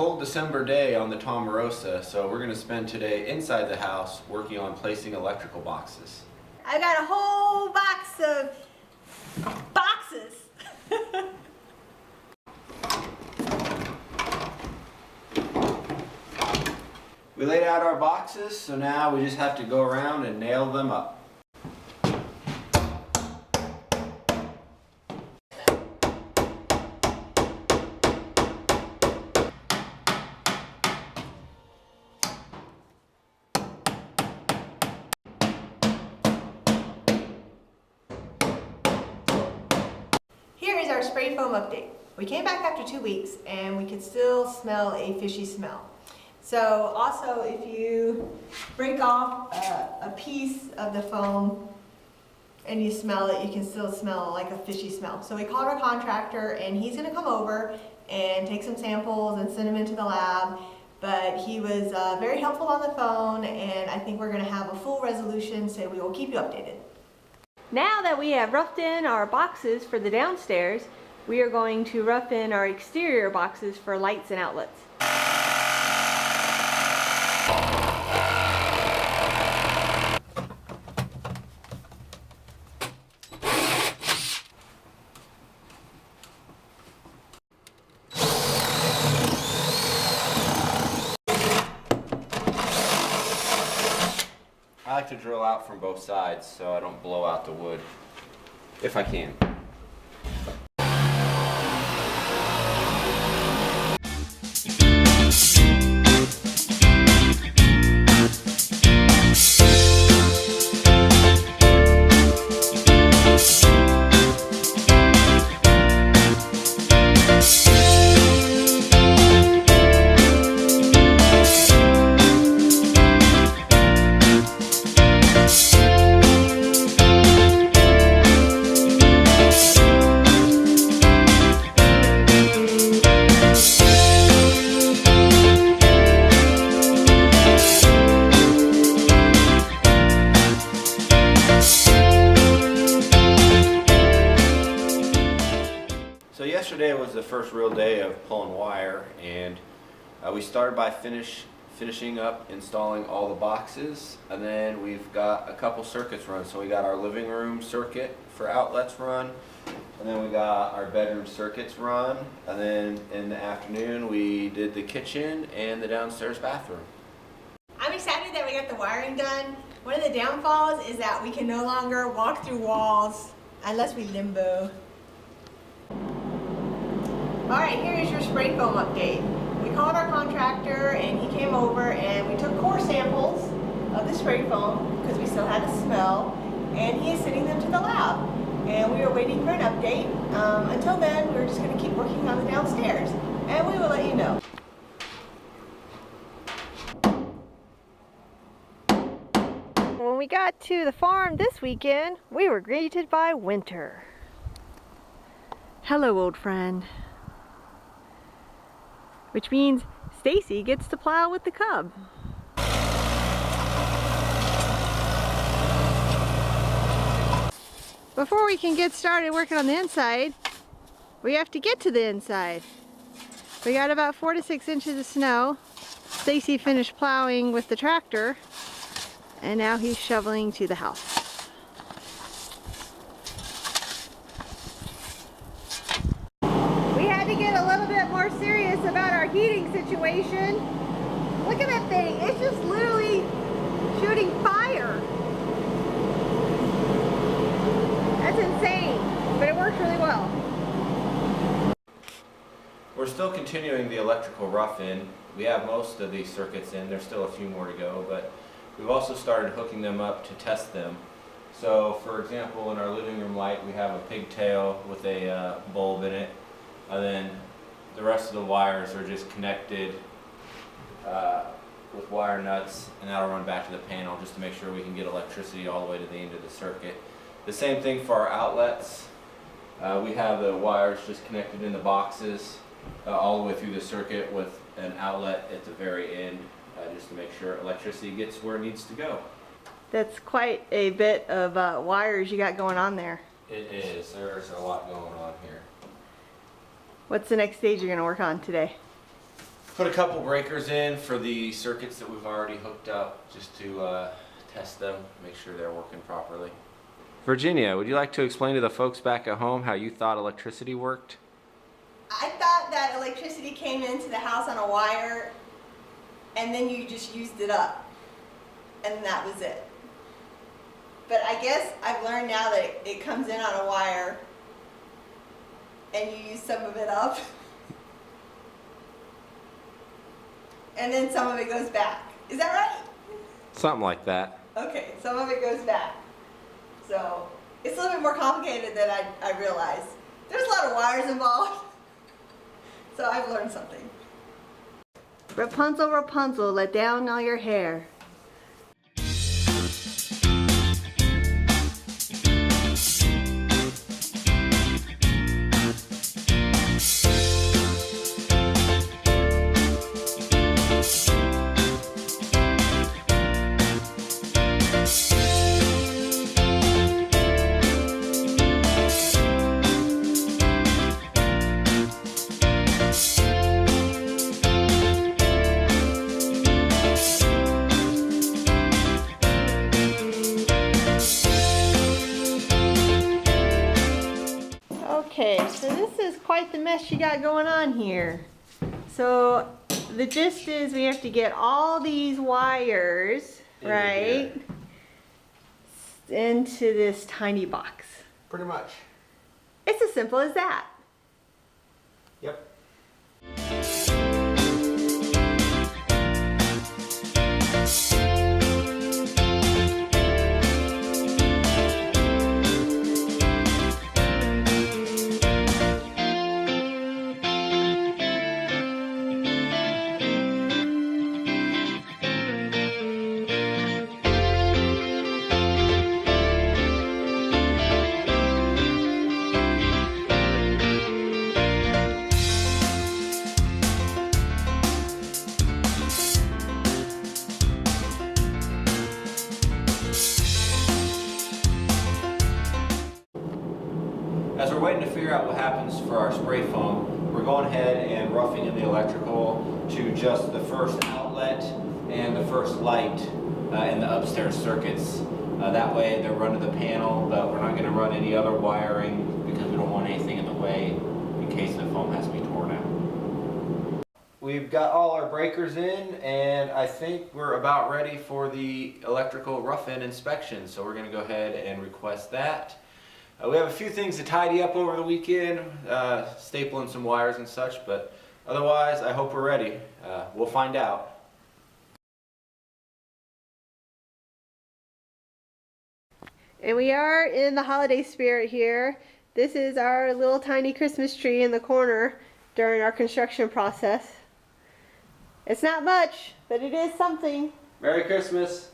cold December day on the Tomarosa, so we're going to spend today inside the house working on placing electrical boxes. I got a whole box of boxes. We laid out our boxes, so now we just have to go around and nail them up. Here is our spray foam update. We came back after 2 weeks and we could still smell a fishy smell. So also if you break off a piece of the foam and you smell it, you can still smell like a fishy smell. So we called our contractor and he's gonna come over and take some samples and send them into the lab. But he was very helpful on the phone, and I think we're gonna have a full resolution, so we will keep you updated. Now that we have roughed in our boxes for the downstairs, we are going to rough in our exterior boxes for lights and outlets. I like to drill out from both sides so I don't blow out the wood, if I can. So yesterday was the first real day of pulling wire, and we started by finishing up installing all the boxes, and then we've got a couple circuits run. So we got our living room circuit for outlets run, and then we got our bedroom circuits run, and then in the afternoon we did the kitchen and the downstairs bathroom. I'm excited that we got the wiring done. One of the downfalls is that we can no longer walk through walls unless we limbo. Alright, here is your spray foam update. We called our contractor and he came over and we took core samples of the spray foam because we still had a smell, and he is sending them to the lab. And we are waiting for an update. Until then, we're just going to keep working on the downstairs, and we will let you know. When we got to the farm this weekend, we were greeted by winter. Hello, old friend. Which means Stacy gets to plow with the cub. Before we can get started working on the inside, we have to get to the inside. We got about 4 to 6 inches of snow. Stacy finished plowing with the tractor, and now he's shoveling to the house. We had to get a little bit more serious about our heating situation. Look at that thing. It's just literally shooting fire. That's insane, but it works really well. We're still continuing the electrical rough-in. We have most of these circuits in. There's still a few more to go, but we've also started hooking them up to test them. So, for example, in our living room light, we have a pigtail with a bulb in it, and then the rest of the wires are just connected with wire nuts, and that'll run back to the panel just to make sure we can get electricity all the way to the end of the circuit. The same thing for our outlets. We have the wires just connected in the boxes all the way through the circuit with an outlet at the very end, just to make sure electricity gets where it needs to go. That's quite a bit of wires you got going on there. It is. There's a lot going on here. What's the next stage you're going to work on today? Put a couple breakers in for the circuits that we've already hooked up, just to test them, make sure they're working properly. Virginia, would you like to explain to the folks back at home how you thought electricity worked? I thought that electricity came into the house on a wire and then you just used it up. And that was it. But I guess I've learned now that it comes in on a wire and you use some of it up. And then some of it goes back. Is that right? Something like that. Okay, some of it goes back. So it's a little bit more complicated than I realized. There's a lot of wires involved. So I've learned something. Rapunzel, Rapunzel, let down all your hair. Okay, so this is quite the mess you got going on here. So the gist is we have to get all these wires, right, into this tiny box. Pretty much. It's as simple as that. Yep. As we're waiting to figure out what happens for our spray foam, we're going ahead and roughing in the electrical to just the first outlet and the first light in the upstairs circuits. That way they're run to the panel, but we're not going to run any other wiring because we don't want anything in the way in case the foam has to be torn out. We've got all our breakers in, and I think we're about ready for the electrical rough-in inspection, so we're going to go ahead and request that. We have a few things to tidy up over the weekend, stapling some wires and such, but otherwise I hope we're ready. We'll find out. And we are in the holiday spirit here. This is our little tiny Christmas tree in the corner during our construction process. It's not much, but it is something. Merry Christmas!